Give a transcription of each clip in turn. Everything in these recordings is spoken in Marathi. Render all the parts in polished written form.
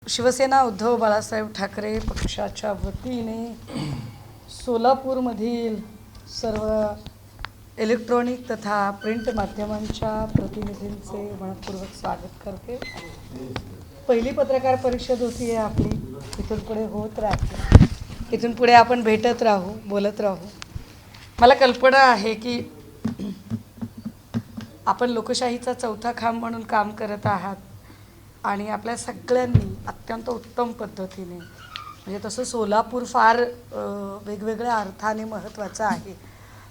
शिवसेना उद्धव बाळासाहेब ठाकरे पक्षाच्या वतीने सोलापूरमधील सर्व इलेक्ट्रॉनिक तथा प्रिंट माध्यमांच्या प्रतिनिधींचे मनपूर्वक स्वागत करते। पहिली पत्रकार परिषद होती आहे आपली, इथून पुढे होत राहते, इथून पुढे आपण भेटत राहू, बोलत राहू। मला कल्पना आहे की आपण लोकशाहीचा चौथा खांब म्हणून काम करत आहात आणि आपल्या सगळ्यांनी अत्यंत उत्तम पद्धतीने, म्हणजे तसं सोलापूर फार वेगवेगळ्या अर्थाने महत्त्वाचं आहे।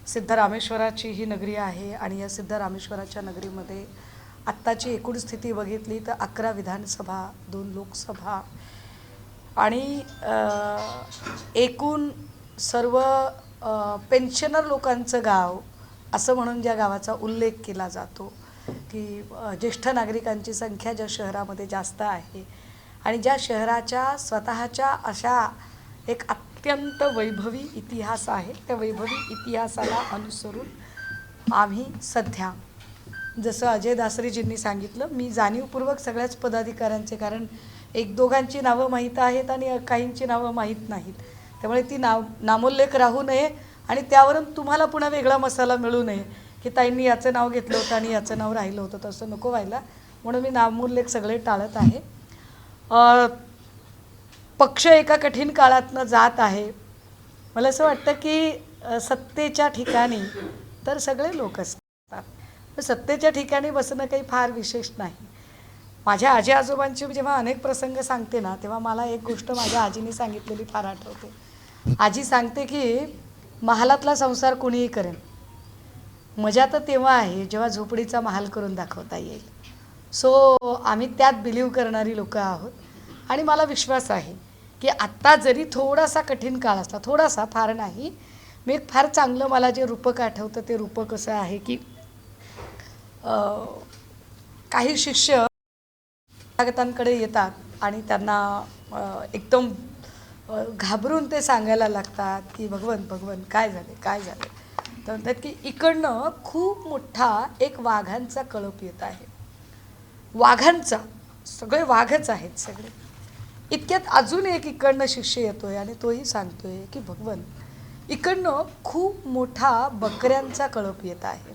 सिद्धरामेश्वराची ही नगरी आहे आणि या सिद्धरामेश्वराच्या नगरीमध्ये आत्ताची एकूण स्थिती बघितली तर 11 विधानसभा, 2 लोकसभा आणि एकूण सर्व पेन्शनर लोकांचं गाव असं म्हणून ज्या गावाचा उल्लेख केला जातो की ज्येष्ठ नागरिकांची संख्या ज्या शहरामध्ये जास्त आहे आणि ज्या शहराच्या स्वतःच्या अशा एक अत्यंत वैभवी इतिहास आहे, त्या वैभवी इतिहासाला अनुसरून आम्ही सध्या, जसं अजय दासरीजींनी सांगितलं, मी जाणीवपूर्वक सगळ्याच पदाधिकाऱ्यांचे, कारण एक दोघांची नावं माहीत आहेत आणि काहींची नावं माहीत नाहीत, त्यामुळे ती नामोल्लेख राहू नये आणि त्यावरून तुम्हाला पुन्हा वेगळा मसाला मिळू नये की ताईंनी याचं नाव घेतलं होतं आणि याचं नाव राहिलं होतं, तसं नको व्हायला, म्हणून मी नामोल्लेख सगळे टाळत आहे। पक्ष एका कठीण काळातनं जात आहे। मला असं वाटतं की सत्तेच्या ठिकाणी तर सगळे लोक असतात, सत्तेच्या ठिकाणी बसणं काही फार विशेष नाही। माझ्या आजी आजोबांचे जेव्हा अनेक प्रसंग सांगते ना, तेव्हा मला एक गोष्ट माझ्या आजीने सांगितलेली फार आठवते। आजी सांगते की महालातला संसार कोणीही करेन, मजा तर तेव्हा आहे जेव्हा झोपडीचा महाल करून दाखवता येईल। सो आम्ही त्यात बिलीव करणारी लोक आहोत आणि मला विश्वास आहे की आत्ता जरी थोडासा कठीण काळ असला, थोडासा, फार नाही, मी एक फार चांगलं, मला जे रूपक आठवतं ते रूपक असं आहे की काही शिष्य तथागतांकडे येतात आणि त्यांना एकदम घाबरून ते सांगायला लागतात की भगवन काय झाले, तर म्हणतात की इकडनं खूप मोठा एक वाघांचा कळप येत आहे, वाघांचा, सगळे वाघच आहेत सगळे। इतक्यात अजून एक इकडनं शिष्य येतोय आणि तोही सांगतोय की भगवन इकडनं खूप मोठा बकऱ्यांचा कळप येत आहे,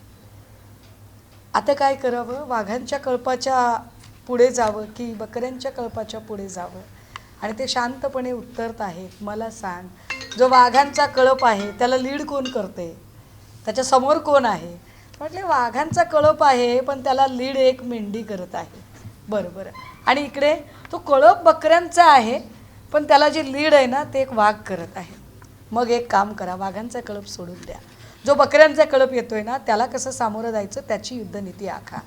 आता काय करावं, वाघांच्या कळपाच्या पुढे जावं की बकऱ्यांच्या कळपाच्या पुढे जावं? आणि ते शांतपणे उत्तरत आहेत, मला सांग, जो वाघांचा कळप आहे त्याला लीड कोण करते, त्याच्या समोर कोण आहे? म्हटले वाघांचा कळप आहे पण त्याला लीड एक मेंढी करत आहे। बरं, आणि इकडे तो कळप बकऱ्यांचा आहे पण त्याला जे लीड आहे ना ते एक वाघ करत आहे। मग एक काम करा, वाघांचा कळप सोडून द्या, जो बकऱ्यांचा कळप येतोय ना त्याला कसं सामोरं जायचं त्याची युद्धनीती आखा।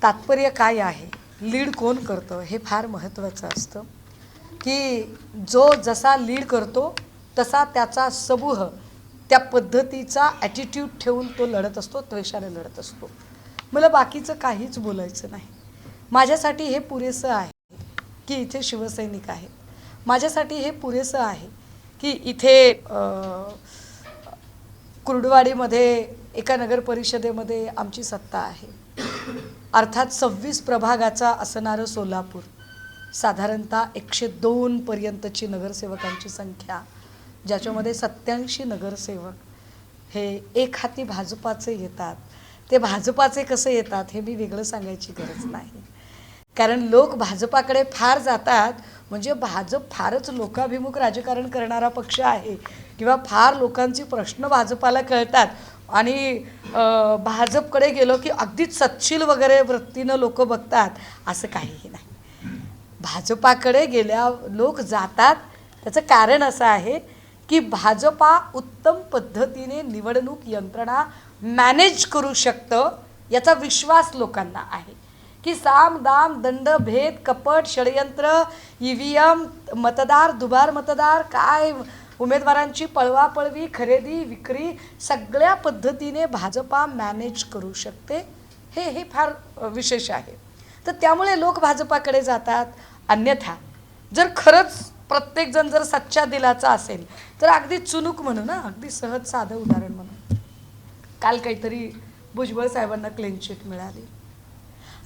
तात्पर्य काय आहे, लीड कोण करतं हे फार महत्त्वाचं असतं की जो जसा लीड करतो तसा त्याचा समूह त्या पद्धतीचा ॲटिट्यूड ठेवून तो लढत असतो, त्वेषाने लढत असतो। मला बाकीचं काहीच बोलायचं नाही। माझ्यासाठी हे पुरेसं आहे की इथे शिवसैनिक आहेत, माझ्यासाठी हे पुरेसं आहे की इथे कुर्डवाडीमध्ये एका नगर परिषदेमध्ये आमची सत्ता आहे, अर्थात 26 प्रभागाचा असणारं सोलापूर, साधारणतः 102 पर्यंतची नगरसेवकांची संख्या, ज्याच्यामध्ये 87 नगरसेवक हे एक हाती भाजपाचे येतात। ते भाजपाचे कसे येतात हे मी वेगळं सांगायची गरज नाही, कारण लोक भाजपाकडे फार जातात म्हणजे भाजप फारच लोकाभिमुख राजकारण करणारा पक्ष आहे किंवा फार लोकांचे प्रश्न भाजपाला कळतात आणि भाजपकडे गेलो की अगदीच सत्शील वगैरे वृत्तीनं लोक बघतात, असं काहीही नाही। भाजपाकडे गेल्या लोक जातात त्याचं कारण असं आहे की भाजपा उत्तम पद्धतीने निवडणूक यंत्रणा मॅनेज करू शकतं याचा विश्वास लोकांना आहे की साम दाम दंड भेद कपट षडयंत्र EVM मतदार दुबार मतदार काय उमेदवारांची पळवापळवी खरेदी विक्री सगळ्या पद्धतीने भाजपा मॅनेज करू शकते, हे फार विशेष आहे। तर त्यामुळे लोक भाजपाकडे जातात। अन्यथा जर खरंच प्रत्येकजण जर सच्चा दिलाचा असेल तर अगदी चुनूक म्हणू ना, अगदी सहज साधं उदाहरण म्हणून, काल काहीतरी भुजबळ साहेबांना क्लीन चिट मिळाली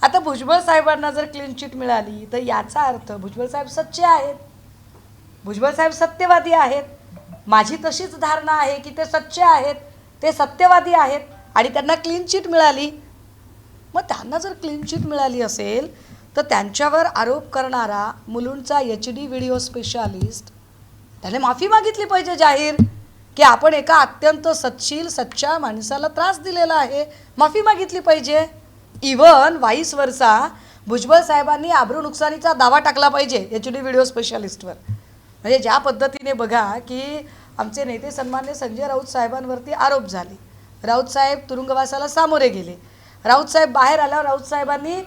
आता भुजबळ साहेबांना जर क्लीन चिट मिळाली तर याचा अर्थ भुजबळ साहेब सच्चे आहेत, भुजबळ साहेब सत्यवादी आहेत. माझी तशीच धारणा आहे की ते सच्चे आहेत, ते सत्यवादी आहेत आणि त्यांना क्लीन चिट मिळाली. मग त्यांना जर क्लीन चिट मिळाली असेल तर त्यांच्यावर आरोप करणारा मुलुंडचा HD व्हिडिओ स्पेशालिस्ट त्याने माफी मागितली पाहिजे जाहीर, की आपण एका अत्यंत सच्शील सच्च्या माणसाला त्रास दिलेला आहे, माफी मागितली पाहिजे. इवन वाईस वर्सा भुजबळ साहेबांनी आबरू नुकसानीचा दावा टाकला पाहिजे HD व्हिडिओ स्पेशालिस्टवर. म्हणजे ज्या पद्धतीने बघा की आमचे नेते सन्मान्य संजय राऊत साहेबांवरती आरोप झाले, राऊत साहेब तुरुंगवासाला सामोरे गेले, राऊत साहेब बाहेर आल्यावर राऊत साहेबांनी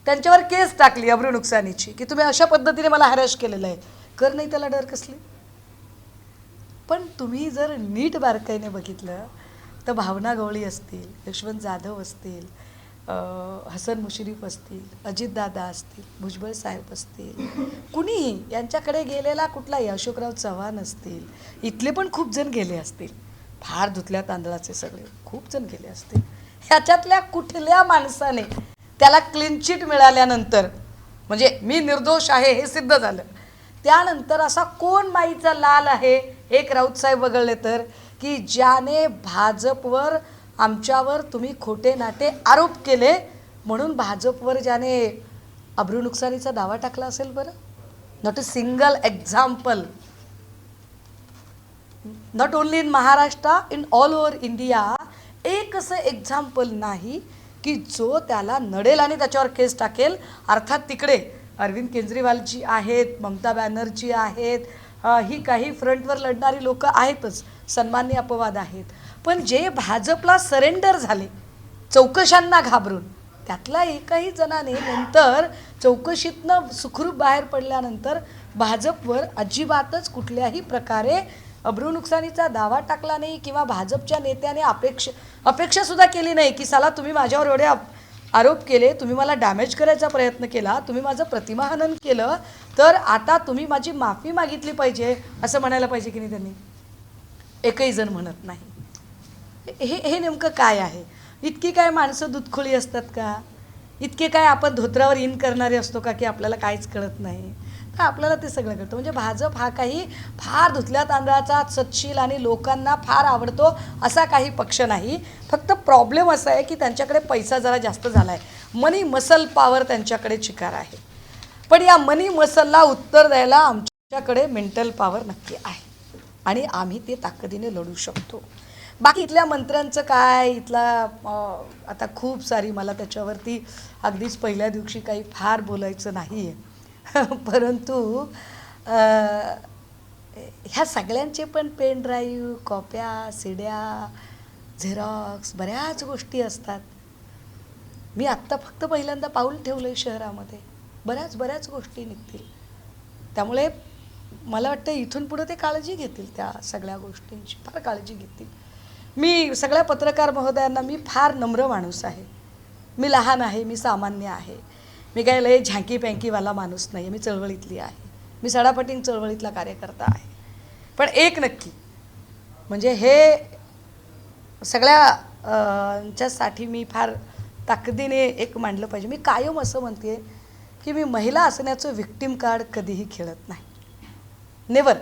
त्यांच्यावर केस टाकली आबरू नुकसानीची, की तुम्ही अशा पद्धतीने मला हॅरॅश केलेलं आहे. कर नाही त्याला डर कसली. पण तुम्ही जर नीट बारकाईने बघितलं तर भावना गवळी असतील, यशवंत जाधव असतील, हसन मुश्रीफ असतील, अजितदादा असतील, भुजबळ साहेब असतील, कुणीही यांच्याकडे गेलेला कुठलाही अशोकराव चव्हाण असतील, इथले पण खूप जण गेले असतील, फार धुतल्या तांदळाचे सगळे खूप जण गेले असतील. ह्याच्यातल्या कुठल्या माणसाने त्याला क्लीन चिट मिळाल्यानंतर म्हणजे मी निर्दोष आहे हे सिद्ध झालं त्यानंतर असा कोण माईचा लाल आहे, एक राऊत साहेब वगळले तर, की ज्याने भाजपवर आमच्यावर तुम्ही खोटे नाटे आरोप केले म्हणून भाजपवर ज्याने अब्रू नुकसानीचा दावा टाकला असेल बरं. Not a single example, not only in Maharashtra, in all over India एक असं एक्झाम्पल नाही की जो त्याला नडेल आणि त्याच्यावर केस टाकेल. अर्थात तिकडे अरविंद केजरीवालजी आहेत, ममता बॅनर्जी आहेत, ही काही फ्रंटवर लढणारी लोक आहेतच, सन्मान्य अपवाद आहेत. पण जे भाजपला सरेंडर झाले चौकशांना घाबरून, त्यातला एकाही जणाने नंतर चौकशीतनं सुखरूप बाहेर पडल्यानंतर भाजपवर अजिबातच कुठल्याही प्रकारे अब्रू नुकसानीचा दावा टाकला नाही किंवा भाजपच्या नेत्याने अपेक्षासुद्धा केली नाही की साला तुम्ही माझ्यावर एवढे आरोप केले, तुम्ही मला डॅमेज करायचा प्रयत्न केला, तुम्ही माझं प्रतिमाहनन केलं, तर आता तुम्ही माझी माफी मागितली पाहिजे असं म्हणायला पाहिजे की नाही. त्यांनी एकही जण म्हणत नाही. हे नेमकं काय आहे? इतकी काय माणसं दुधखोळी असतात का? इतके काय आपण धोत्रावर इन करणारे असतो का की आपल्याला काहीच कळत नाही? तर आपल्याला ते सगळं कळतं. म्हणजे भाजप हा काही फार धुतल्या तांदळाचा सच्शील आणि लोकांना फार आवडतो असा काही पक्ष नाही. फक्त प्रॉब्लेम असा आहे की त्यांच्याकडे पैसा जरा जास्त झाला आहे, मनी मसल पॉवर त्यांच्याकडे चिकार आहे. पण या मनी मसलला उत्तर द्यायला आमच्याकडे मेंटल पॉवर नक्की आहे आणि आम्ही ते ताकदीने लढू शकतो. बाकी इथल्या मंत्र्यांचं काय, इथला आता खूप सारी मला त्याच्यावरती अगदीच पहिल्या दिवशी काही फार बोलायचं नाही आहे. परंतु ह्या सगळ्यांचे पण पेन ड्राईव्ह, कॉप्या, सीड्या, झेरॉक्स बऱ्याच गोष्टी असतात. मी आत्ता फक्त पहिल्यांदा पाऊल ठेवलं आहे शहरामध्ये, बऱ्याच गोष्टी निघतील. त्यामुळे मला वाटतं इथून पुढं ते काळजी घेतील, त्या सगळ्या गोष्टींची फार काळजी घेतील. मी सगळ्या पत्रकार महोदयांना, मी फार नम्र माणूस आहे, मी लहान आहे, मी सामान्य आहे, मी काय लय झांकी पँकीवाला माणूस नाही, मी चळवळीतली आहे, मी सडापटिंग चळवळीतला कार्यकर्ता आहे. पण एक नक्की म्हणजे हे सगळ्याच्यासाठी मी फार ताकदीने एक मांडलं पाहिजे. मी कायम असं म्हणते की मी महिला असण्याचं व्हिक्टीम कार्ड कधीही खेळत नाही, नेवर.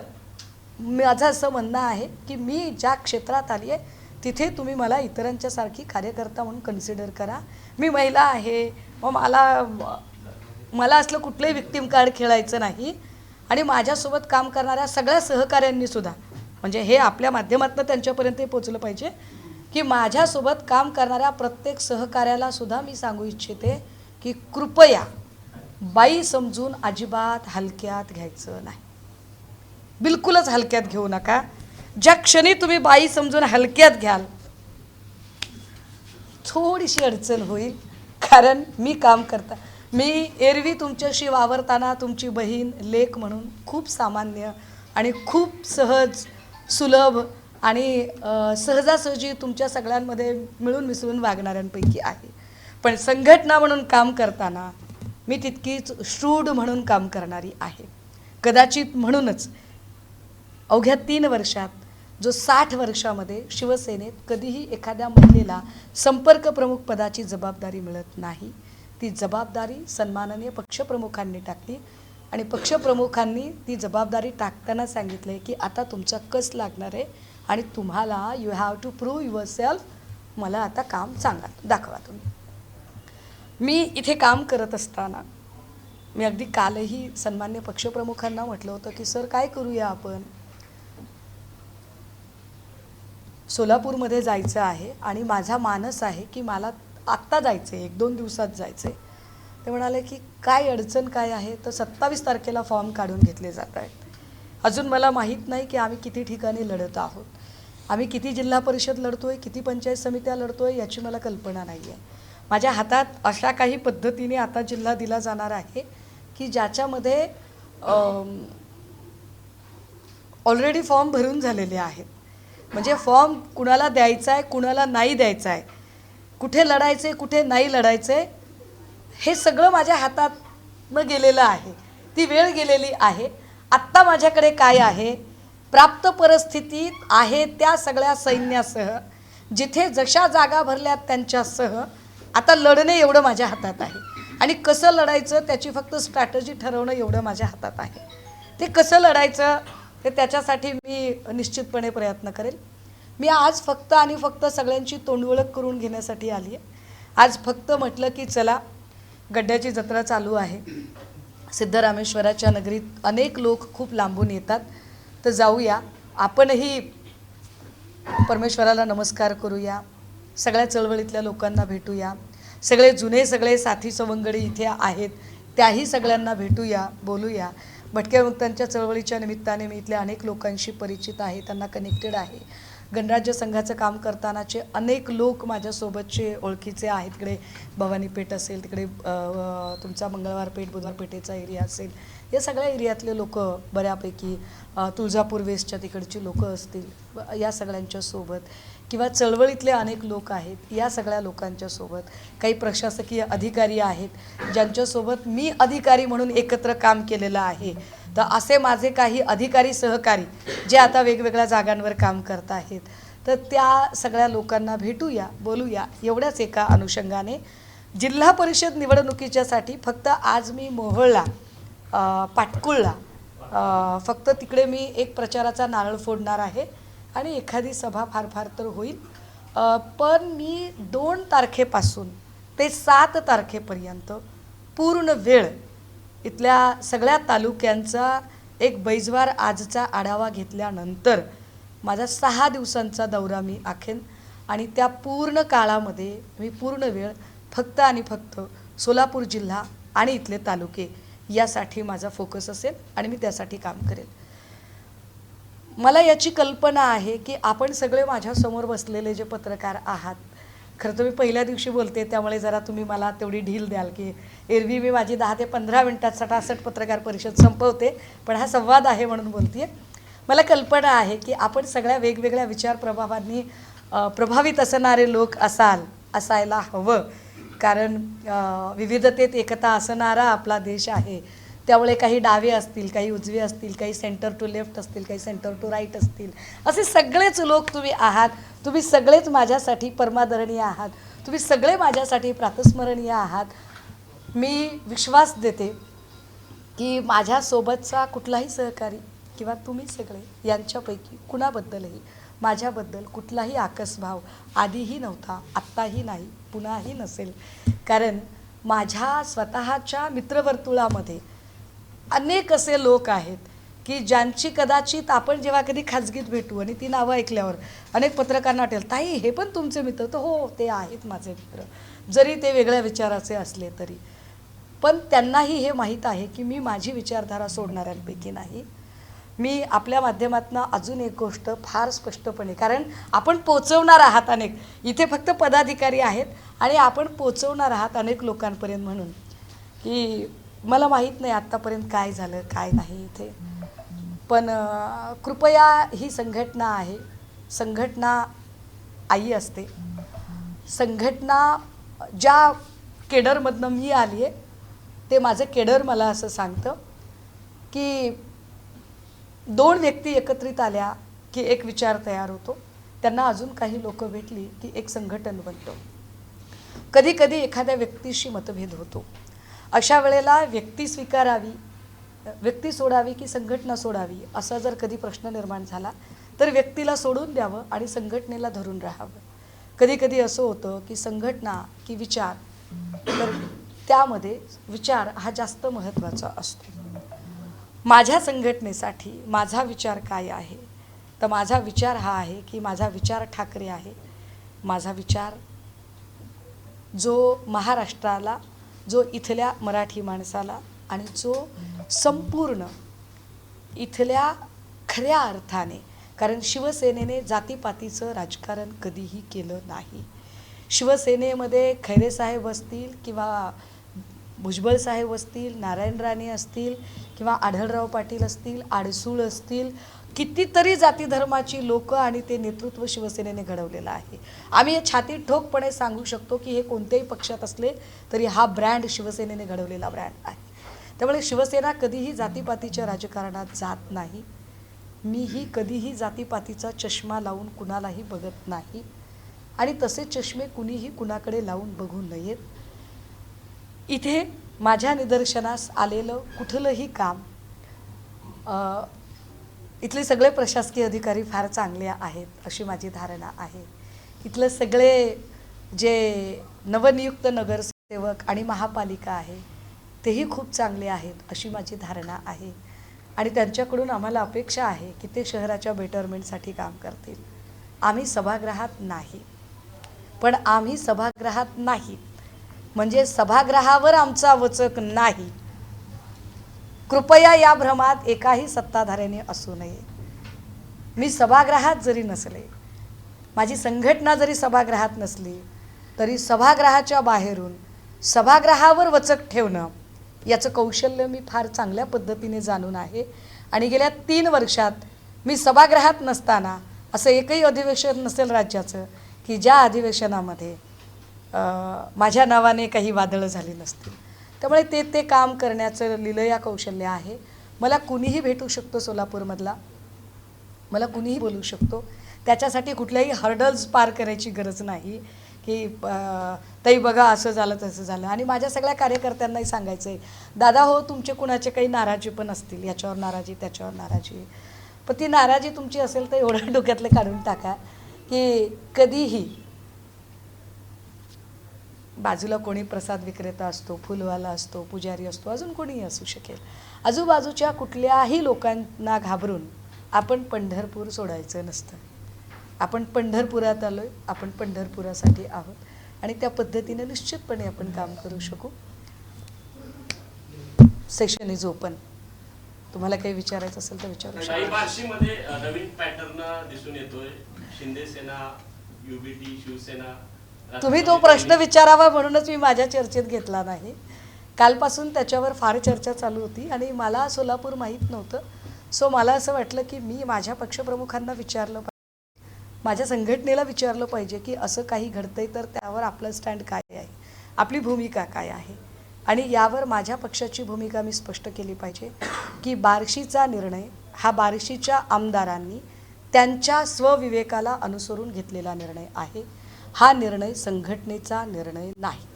माझं असं म्हणणं आहे की मी ज्या क्षेत्रात आली आहे तिथे तुम्ही मला इतरांच्यासारखी कार्यकर्ता म्हणून कन्सिडर करा. मी महिला आहे, मग मला असलं कुठलंही व्हिक्टीम कार्ड खेळायचं नाही. आणि माझ्यासोबत काम करणाऱ्या सगळ्या सहकाऱ्यांनीसुद्धा, म्हणजे हे आपल्या माध्यमातून त्यांच्यापर्यंत पोचलं पाहिजे की माझ्यासोबत काम करणाऱ्या प्रत्येक सहकार्यालासुद्धा मी सांगू इच्छिते की कृपया बाई समजून अजिबात हलक्यात घ्यायचं नाही, बिलकुलच हलक्यात घेऊ नका. ज्या क्षणी तुम्ही बाई समजून हलक्यात घ्याल थोडीशी अडचण होईल. कारण मी काम करता, मी एरवी तुमच्याशी वावरताना तुमची बहीण, लेक म्हणून खूप सामान्य आणि खूप सहज, सुलभ आणि सहजासहजी तुमच्या सगळ्यांमध्ये मिळून मिसळून वागणाऱ्यांपैकी आहे. पण संघटना म्हणून काम करताना मी तितकीच श्रूड म्हणून काम करणारी आहे. कदाचित म्हणूनच अवघ्या 3 वर्षात जो 60 वर्षामध्ये शिवसेनेत कधीही एखाद्या महिलेला संपर्क प्रमुख पदाची जबाबदारी मिळत नाही, ती जबाबदारी सन्माननीय पक्षप्रमुखांनी टाकली आणि पक्षप्रमुखांनी ती जबाबदारी टाकताना सांगितलं आहे की आता तुमचा कस लागणार आहे आणि तुम्हाला you have to prove yourself. मला आता काम सांगा, दाखवा तुम्ही. मी इथे काम करत असताना मी अगदी कालही सन्मान्य पक्षप्रमुखांना म्हटलं होतं की सर काय करूया आपण, सोलापूरमध्ये जायचं आहे आणि माझा मानस आहे की मला आत्ता जायचं आहे, 1-2 दिवसात जायचं आहे. ते म्हणाले की काय अडचण काय आहे, तर 27 तारखेला फॉर्म काढून घेतले जात आहेत. अजून मला माहीत नाही की आम्ही किती ठिकाणी लढत आहोत, आम्ही किती जिल्हा परिषद लढतो आहे, किती पंचायत समित्या लढतो आहे याची मला कल्पना नाही आहे. माझ्या हातात अशा काही पद्धतीने आता जिल्हा दिला जाणार आहे की ज्याच्यामध्ये ऑलरेडी फॉर्म भरून झालेले आहेत. म्हणजे फॉर्म कुणाला द्यायचा आहे, कुणाला नाही द्यायचा आहे, कुठे लढायचं आहे, कुठे नाही लढायचं आहे, हे सगळं माझ्या हातातनं गेलेलं आहे. ती वेळ गेलेली आहे. आत्ता माझ्याकडे काय आहे, प्राप्त परिस्थितीत आहे त्या सगळ्या सैन्यासह, जिथे जशा जागा भरल्यात त्यांच्यासह आता लढणे एवढं माझ्या हातात आहे. आणि कसं लढायचं त्याची फक्त स्ट्रॅटजी ठरवणं एवढं माझ्या हातात आहे. ते कसं लढायचं ते त्याच्यासाठी मी निश्चितपणे प्रयत्न करेल. मी आज फक्त आणि फक्त सगळ्यांची तोंडओळख करून घेण्यासाठी आली आहे. आज फक्त म्हटलं की चला, गड्ड्याची जत्रा चालू आहे, सिद्धरामेश्वराच्या नगरीत अनेक लोक खूप लांबून येतात, तर जाऊया, आपणही परमेश्वराला नमस्कार करूया, सगळ्या चळवळीतल्या लोकांना भेटूया, सगळे जुने सगळे साथी सवंगडी इथे आहेत त्याही सगळ्यांना भेटूया, बोलूया. भटक्या मुक्तांच्या चळवळीच्या निमित्ताने मी इथल्या अनेक लोकांशी परिचित आहे, त्यांना कनेक्टेड आहे. गणराज्य संघाचं काम करतानाचे अनेक लोक माझ्यासोबतचे ओळखीचे आहेत. तिकडे भवानी पेठ असेल, तिकडे तुमचा मंगळवार पेठ, बुधवार पेठेचा एरिया असेल, या सगळ्या एरियातले लोक बऱ्यापैकी, तुळजापूर वेस्टच्या तिकडची लोकं असतील, या सगळ्यांच्यासोबत, किंवा चळवळीतले अनेक लोक आहेत, या सगळ्या लोकांच्यासोबत, काही प्रशासकीय अधिकारी आहेत ज्यांच्यासोबत मी अधिकारी म्हणून एकत्र काम केलेलं आहे. तर असे माझे काही अधिकारी सहकारी जे आता वेगवेगळ्या जागांवर काम करत आहेत, तर त्या सगळ्या लोकांना भेटूया, बोलूया. एवढ्याच एका अनुषंगाने जिल्हा परिषद निवडणुकीच्यासाठी फक्त आज मी मोहोळला, पाटकुळला, फक्त तिकडे मी एक प्रचाराचा नारळ फोडणार आहे आणि एखादी सभा फार फार तर होईल. पण मी 2 तारखेपासून ते 7 तारखेपर्यंत पूर्ण वेळ इथल्या सगळ्या तालुक्यांचा एक बैजवार आजचा आढावा घेतल्यानंतर माझा 6 दिवसांचा दौरा मी आखेन आणि त्या पूर्ण काळामध्ये मी पूर्ण वेळ फक्त आणि फक्त सोलापूर जिल्हा आणि इथले तालुके यासाठी माझा फोकस असेल आणि मी त्यासाठी काम करेन. मला याची कल्पना आहे की आपण सगळे माझ्यासमोर बसलेले जे पत्रकार आहात, खरं तर मी पहिल्या दिवशी बोलते त्यामुळे जरा तुम्ही मला तेवढी ढील द्याल की एरवी मी माझी 10 ते 15 मिनटात 66 पत्रकार परिषद संपवते, पण हा संवाद आहे म्हणून बोलते. मला कल्पना आहे की आपण सगळ्या वेगवेगळ्या विचार प्रभावांनी प्रभावित असणारे लोक असायला हवं, कारण विविधतेत एकता असणारा आपला देश आहे. त्यामुळे काही डावे असतील, काही उजवे असतील, काही सेंटर टू लेफ्ट असतील, काही सेंटर टू राईट असतील, असे सगळेच लोक तुम्ही आहात. तुम्ही सगळेच माझ्यासाठी परमादरणीय आहात, तुम्ही सगळे माझ्यासाठी प्रातस्मरणीय आहात. मी विश्वास देते की माझ्यासोबतचा कुठलाही सहकारी किंवा तुम्ही सगळे यांच्यापैकी कुणाबद्दलही माझ्याबद्दल कुठलाही आकसभाव आधीही नव्हता, आत्ताही नाही, पुन्हाही नसेल. कारण माझ्या स्वतःच्या मित्रवर्तुळामध्ये अनेक असे लोक आहेत की ज्यांची कदाचित आपण जेव्हा कधी खाजगीत भेटू आणि ती नावं ऐकल्यावर अनेक पत्रकारांना वाटेल, ताई हे पण तुमचे मित्र? तर हो, ते आहेत माझे मित्र, जरी ते वेगळ्या विचाराचे असले तरी. पण त्यांनाही हे माहीत आहे की मी माझी विचारधारा सोडणाऱ्यांपैकी नाही. मी आपल्या माध्यमातून अजून एक गोष्ट फार स्पष्टपणे, कारण आपण पोचवणार आहात अनेक, इथे फक्त पदाधिकारी आहेत आणि आपण पोचवणार आहात अनेक लोकांपर्यंत, म्हणून की मला माहीत नाही आत्तापर्यंत काय झालं काय नाही इथे. पण कृपया ही संघटना आहे, संघटना आई असते. संघटना ज्या केडरमधनं मी आली आहे ते माझं केडर मला असं सांगतं की 2 व्यक्ती एकत्रित आल्या की एक विचार तयार होतो, त्यांना अजून काही लोक भेटली की एक संघटन बनतं. कधी कधी एखाद्या व्यक्तीशी मतभेद होतो. अशा वेळेला व्यक्ती स्वीकारावी, व्यक्ती सोडावी की संघटना सोडावी असा जर कधी प्रश्न निर्माण झाला तर व्यक्तीला सोडून द्यावं आणि संघटनेला धरून राहावं. कधी कधी असं होतं की संघटना की विचार, तर त्यामध्ये विचार हा जास्त महत्त्वाचा असतो. माझ्या संघटनेसाठी माझा विचार काय आहे, तर माझा विचार हा आहे की माझा विचार ठाकरे आहे. माझा विचार जो महाराष्ट्राला, जो इथल्या मराठी माणसाला आणि जो संपूर्ण इथल्या खऱ्या अर्थाने, कारण शिवसेनेने जातीपातीचं राजकारण कधीही केलं नाही. शिवसेनेमध्ये खैरेसाहेब असतील किंवा भुजबळ साहेब असतील, नारायण राणे असतील किंवा आढळराव पाटील असतील, आडसूळ असतील, कितीतरी जाती धर्माची लोकं आणि ते नेतृत्व शिवसेनेने घडवलेलं आहे. आम्ही हे छाती ठोकपणे सांगू शकतो की हे कोणत्याही पक्षात असले तरी हा ब्रँड शिवसेनेने घडवलेला ब्रँड आहे. त्यामुळे शिवसेना कधीही जातीपातीच्या राजकारणात जात नाही. मीही कधीही जातीपातीचा चष्मा लावून कुणालाही बघत नाही आणि तसे चष्मे कुणीही कुणाकडे लावून बघू नयेत. इथे माझ्या निदर्शनास आलेलं कुठलंही काम, इथले सगळे प्रशासकीय अधिकारी फार चांगले आहेत अशी माझी धारणा आहे. इथले सगळे जे नवनियुक्त नगरसेवक आणि महापालिका आहे तेही खूप चांगले आहेत अशी माझी धारणा आहे आणि त्यांच्याकडून आम्हाला अपेक्षा आहे की ते शहराच्या बेटरमेंटसाठी काम करतील. आम्ही सभागृहात नाही, पण आम्ही सभागृहात नाही म्हणजे सभागृहावर आमचा वचक नाही. कृपया या भ्रमात एकाही सत्ताधाऱ्याने असू नये. मी सभागृहात जरी नसले, माझी संघटना जरी सभागृहात नसली तरी सभागृहाच्या बाहेरून सभागृहावर वचक ठेवणं याचं कौशल्य मी फार चांगल्या पद्धतीने जाणून आहे आणि गेल्या 3 वर्षात मी सभागृहात नसताना असं एकही अधिवेशन नसेल राज्याचं की ज्या अधिवेशनामध्ये माझ्या नावाने काही वादळं झाली नसतील. त्यामुळे ते काम करण्याचं लीलया कौशल्य आहे. मला कुणीही भेटू शकतो सोलापूरमधला, मला कुणीही बोलू शकतो. त्याच्यासाठी कुठल्याही हर्डल्स पार करायची गरज नाही की ताई बघा असं झालं तसं झालं. आणि माझ्या सगळ्या कार्यकर्त्यांनाही सांगायचं आहे, दादा हो तुमचे कुणाचे काही नाराजी पण असतील, याच्यावर नाराजी त्याच्यावर नाराजी, पण ती नाराजी तुमची असेल तर एवढं डोक्यातले काढून टाका की कधीही बाजूला कोणी प्रसाद विक्रेता असतो, फुलवाला असतो, पुजारी असतो, अजून कोणीही असू शकेल, आजूबाजूच्या कुठल्याही लोकांना घाबरून आपण पंढरपूर सोडायचं नसतं. आपण पंढरपुरात आलोय, आपण पंढरपुरासाठी आहोत आणि त्या पद्धतीने निश्चितपणे आपण काम करू शकू. Session is open. तुम्हाला काही विचारायचं असेल तर विचारू शकता. बार्शीमध्ये नवीन पॅटर्न दिसून येतोय. शिंदे सेना, युबीटी, शिवसेना. तुम्ही तो प्रश्न विचारावा म्हणूनच मी माझ्या चर्चेत घेतला नाही. कालपासून त्याच्यावर फार चर्चा चालू होती आणि मला सोलापूर माहीत नव्हतं. सो मला असं वाटलं की मी माझ्या पक्षप्रमुखांना विचारलं पाहिजे, माझ्या संघटनेला विचारलं पाहिजे की असं काही घडतंय तर त्यावर आपलं स्टँड काय आहे, आपली भूमिका काय आहे. आणि यावर माझ्या पक्षाची भूमिका मी स्पष्ट केली पाहिजे की बार्शीचा निर्णय हा बार्शीच्या आमदारांनी त्यांच्या स्वविवेकाला अनुसरून घेतलेला निर्णय आहे. हा निर्णय संघटनेचा निर्णय नाही.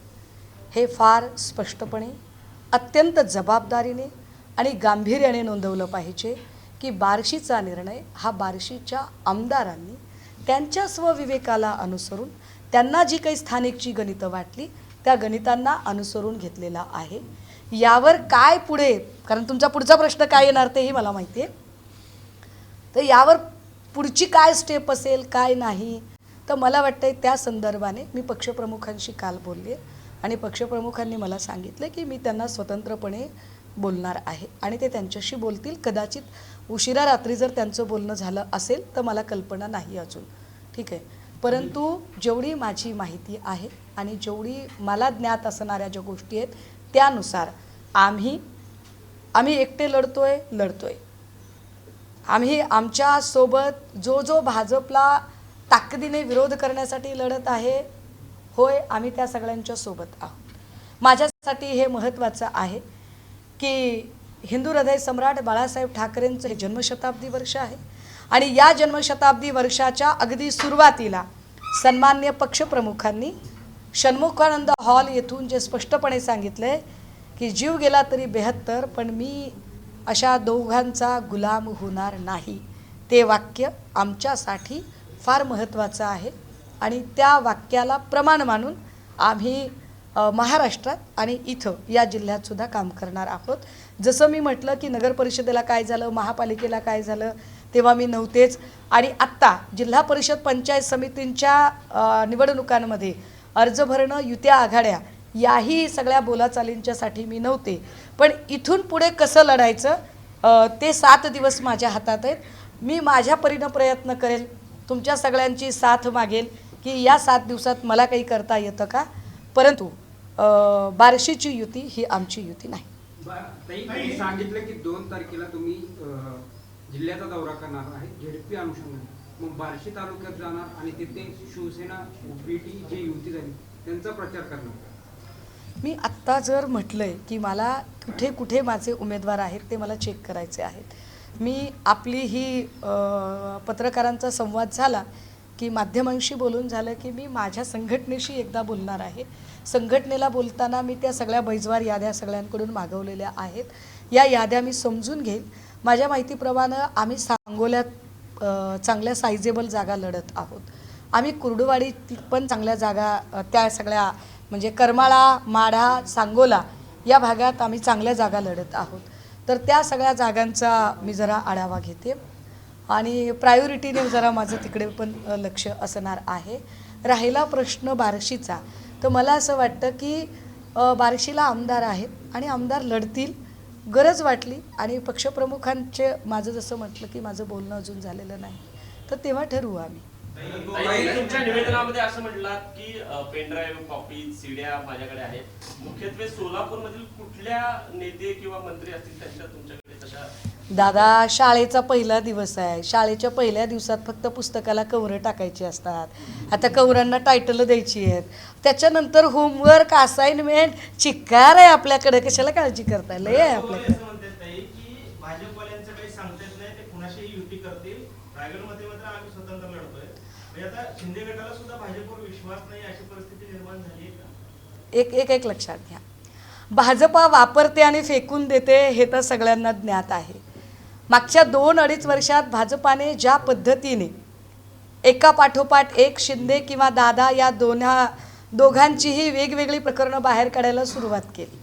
हे फार स्पष्टपणे, अत्यंत जबाबदारीने आणि गांभीर्याने नोंदवलं पाहिजे की बार्शीचा निर्णय हा बार्शीच्या आमदारांनी त्यांच्या स्वविवेकाला अनुसरून त्यांना जी काही स्थानिकची गणितं वाटली त्या गणितांना अनुसरून घेतलेला आहे. यावर काय पुढे, कारण तुमचा पुढचा प्रश्न काय येणार तेही मला माहिती आहे, तर यावर पुढची काय स्टेप असेल काय नाही, तर मला वाटतं त्या संदर्भाने मी पक्षप्रमुखांशी काल बोलले आणि पक्षप्रमुखांनी मला सांगितलं की मी त्यांना स्वतंत्रपणे बोलणार आहे आणि ते त्यांच्याशी बोलतील. कदाचित उशिरा रात्री जर त्यांचं बोलणं झालं असेल तर मला कल्पना नाही अजून, ठीक आहे. परंतु जेवढी माझी माहिती आहे आणि जेवढी मला ज्ञात असणाऱ्या ज्या गोष्टी आहेत त्यानुसार आम्ही एकटे लढतोय. आम्ही आमच्यासोबत जो भाजपला ताकदीने विरोध करण्यासाठी लढत आहे, होय आम्ही त्या सगळ्यांच्या सोबत आहोत. माझ्यासाठी हे महत्त्वाचं आहे की हिंदू हृदय सम्राट बाळासाहेब ठाकरेंचं हे जन्मशताब्दी वर्ष आहे आणि या जन्मशताब्दी वर्षाच्या अगदी सुरुवातीला सन्माननीय पक्षप्रमुखांनी षण्मुखानंद हॉल येथून जे स्पष्टपणे सांगितले की जीव गेला तरी 72, पण मी अशा दोघांचा गुलाम होणार नाही. ते वाक्य आमच्यासाठी फार महत्त्वाचं आहे आणि त्या वाक्याला प्रमाण मानून आम्ही महाराष्ट्रात आणि इथं या जिल्ह्यातसुद्धा काम करणार आहोत. जसं मी म्हटलं की नगर परिषदेला काय झालं, महापालिकेला काय झालं, तेव्हा मी नव्हतेच. आणि आत्ता जिल्हा परिषद पंचायत समितींच्या निवडणुकांमध्ये अर्ज भरणं, युत्या आघाड्या याही सगळ्या बोलाचालींच्यासाठी मी नव्हते. पण इथून पुढे कसं लढायचं ते 7 दिवस माझ्या हातात आहेत. मी माझ्या परीनं प्रयत्न करेल, तुमच्या सगळ्यांची साथ मागेल की या 7 दिवसात मला काही करता येतं का. परंतु बार्शीची युती ही आमची युती नाही. ताई सांगितलं की 2 तारखेला तुम्ही जिल्ह्याचा दौरा करणार आहे झेडपी अनुषंगाने. मग बार्शी तालुक्यात जाणार आणि तिथे शिवसेना युबीटी जी युती झाली त्यांचा प्रचार करणार. मी आत्ता जर म्हटलंय की मला कुठे कुठे माझे उमेदवार आहेत ते मला चेक करायचे आहेत. मी आपली ही पत्रकारांचा संवाद झाला की माध्यमांशी बोलून झालं की मी माझ्या संघटनेशी एकदा बोलणार आहे. संघटनेला बोलताना मी त्या सगळ्या बैजवार याद्या सगळ्यांकडून मागवलेल्या आहेत. या याद्या मी समजून घेईन. माझ्या माहितीप्रमाणे आम्ही सांगोल्यात चांगल्या सायझेबल जागा लढत आहोत. आम्ही कुर्डुवाडीत पण चांगल्या जागा त्या सगळ्या म्हणजे करमाळा, माढा, सांगोला या भागात आम्ही चांगल्या जागा लढत आहोत. तर त्या सगळ्या जागांचा मी जरा आढावा घेते आणि प्रायोरिटीने जरा माझं तिकडे पण लक्ष असणार आहे. राहिला प्रश्न बार्शीचा, तर मला असं वाटतं की बार्शीला आमदार आहेत आणि आमदार लढतील. गरज वाटली आणि पक्षप्रमुखांचे माझं जसं म्हटलं की माझं बोलणं अजून झालेलं नाही, तर तेव्हा ठरवू आम्ही. तुमच्या निवेदनामध्ये असं म्हटलात की पेनड्राईव्ह, कॉपी, सीड्या माझ्याकडे आहेत. मुख्यत्वे सोलापूरमधील कुठल्या नेते किंवा मंत्री असतील त्यांच्या तुमच्याकडे तशा? दादा, शाळेचा पहिला दिवस आहे. शाळेच्या पहिल्या दिवसात फक्त पुस्तकाला कवरं टाकायची असतात. आता कवरांना टायटल द्यायची आहेत. त्याच्यानंतर होमवर्क, असाइनमेंट चिक्कार आहे आपल्याकडे. कशाला काळजी करताय? लय आहे आपल्याकडे. भाजपवाल्यांचं काही सांगता येत नाही, ते कुणाशीही युती करतील. रायगडमध्ये मात्र आम्ही स्वतंत्र लढतोय. आता शिंदे गटाला सुद्धा भाजपवर विश्वास नाही, अशी परिस्थिती निर्माण झाली आहे का? एक लक्षात घ्या. भाजपा वापरते आणि फेकून देते हे तर सगळ्यांना ज्ञात आहे. मागच्या 2-2.5 वर्षात भाजपाने ज्या पद्धतीने एका पाठोपाठ एक शिंदे किंवा दादा या दोघांचीही वेगवेगळी प्रकरणं बाहेर काढायला सुरुवात केली.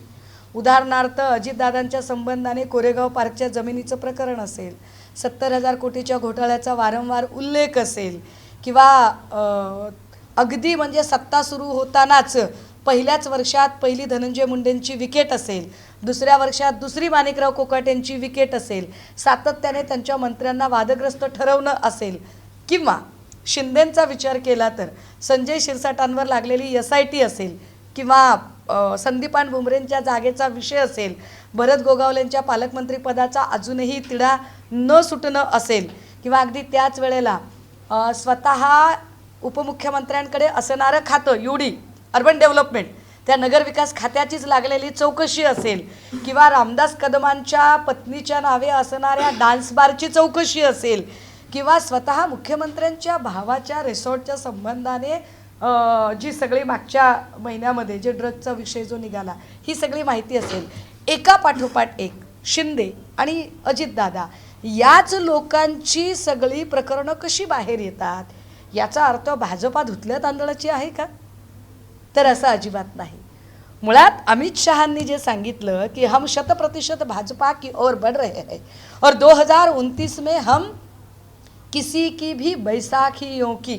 उदाहरणार्थ अजितदादांच्या संबंधाने कोरेगाव पार्कच्या जमिनीचं प्रकरण असेल, 70,000 कोटीच्या घोटाळ्याचा वारंवार उल्लेख असेल किंवा अगदी म्हणजे सत्ता सुरू होतानाच पहिल्याच वर्षात पहिली धनंजय मुंडेंची विकेट असेल, दुसऱ्या वर्षात दुसरी माणिकराव कोकाटेंची विकेट असेल, सातत्याने त्यांच्या मंत्र्यांना वादग्रस्त ठरवणं असेल किंवा शिंदेंचा विचार केला तर संजय शिरसाटांवर लागलेली SIT असेल किंवा संदीपान भुमरेंच्या जागेचा विषय असेल, भरत गोगावलेंच्या पालकमंत्रीपदाचा अजूनही तिढा न सुटणं असेल किंवा अगदी त्याच वेळेला स्वतः उपमुख्यमंत्र्यांकडे असणारं खातं UD अर्बन डेव्हलपमेंट त्या नगरविकास खात्याचीच लागलेली चौकशी असेल किंवा रामदास कदमांच्या पत्नीच्या नावे असणाऱ्या डान्स बारची चौकशी असेल किंवा स्वतः मुख्यमंत्र्यांच्या भावाच्या रिसॉर्टच्या संबंधाने जी सगळी मागच्या महिन्यामध्ये जे ड्रगचा विषय जो निघाला ही सगळी माहिती असेल, एका पाठोपाठ एक शिंदे आणि अजितदादा याच लोकांची सगळी प्रकरणं कशी बाहेर येतात, याचा अर्थ भाजपा धुतल्या तांदळाची आहे का? तर असं अजिबात नाही. मुळात अमित शहांनी जे सांगितलं की हम 100% भाजपा की ओर बढ़ रहे हैं और 2029 में हम किसी की भी बैसाखियों की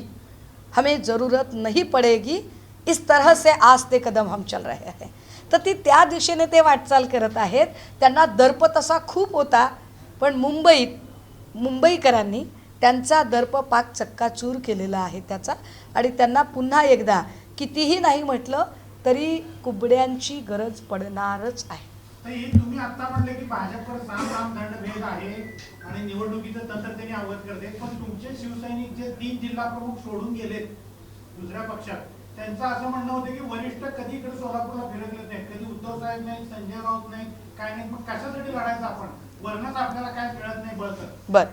हमें ज़रूरत नहीं पड़ेगी, इस तरह से आस्ते कदम हम चल रहे हैं. तर ती त्या दिशेने ते वाटचाल करत आहेत. त्यांना दर्प तसा खूप होता, पण मुंबईकरांनी त्यांचा दर्प पाक चक्काचूर केलेला आहे त्याचा. आणि त्यांना पुन्हा एकदा कितीही नाही म्हटलं तरी कुबड्यांची गरज पडणारच आहे. तुम्ही आता म्हणले की भाजपवर साम दंड भेद आहे आणि निवडणुकीचं तंत्र त्यांनी अवगत करते, पण तुमचे शिवसैनिक जे 3 जिल्हा प्रमुख सोडून गेले दुसऱ्या पक्षात, त्यांचं असं म्हणणं होतं की वरिष्ठ कधी इकडे सोलापूरला फिरकले नाही, कधी उद्धव साहेब नाही, संजय राऊत नाही, काय नाही, पण कशासाठी लढायचं आपण, वरनच आपल्याला काय मिळत नाही बळकट. बर